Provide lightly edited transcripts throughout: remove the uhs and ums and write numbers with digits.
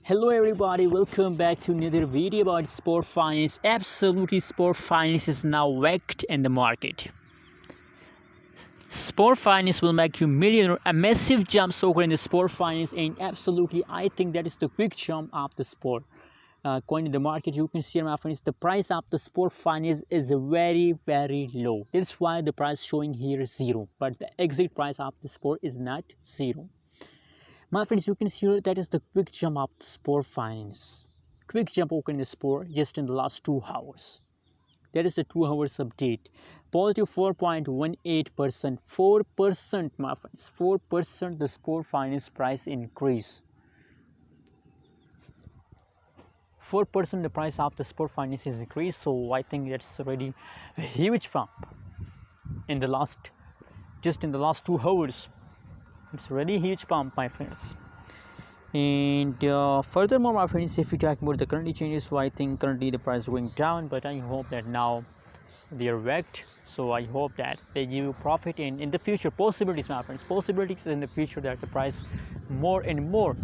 Hello everybody, welcome back to another video about Spore Finance. Absolutely, Spore Finance is now wrecked in the market. Spore Finance will make you millionaire, a massive jump so in the Spore Finance, and absolutely I think that is the quick jump of the Spore coin in the market. You can see, my friends, the price of the Spore Finance is very low. That's why the price showing here is zero, but the exit price of the Spore is not zero. My friends, you can see here that is the quick jump of the Spore Finance. Quick jump open the Spore just in the last 2 hours. That is the 2 hours update. Positive 4.18%. 4%, my friends. 4% the Spore Finance price increase. 4% the price of the Spore Finance is increased. So I think that's already a huge bump in the last, just in the last 2 hours. It's really huge pump, my friends. And furthermore, my friends, if you talk about the currency changes, so I think currently the price is going down, but I hope that now they are wrecked. So I hope that they give you profit in the future. Possibilities, my friends, possibilities in the future that the price more and more,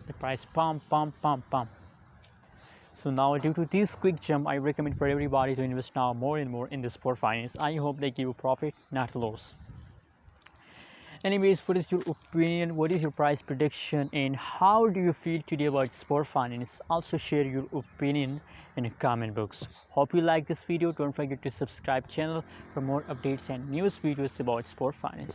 the price pump. So now due to this quick jump, I recommend for everybody to invest now more and more in the Spore Finance. I hope they give you profit, not loss. Anyways, what is your opinion? What is your price prediction? And how do you feel today about Spore Finance? Also share your opinion in the comment box. Hope you like this video. Don't forget to subscribe channel for more updates and news videos about Spore Finance.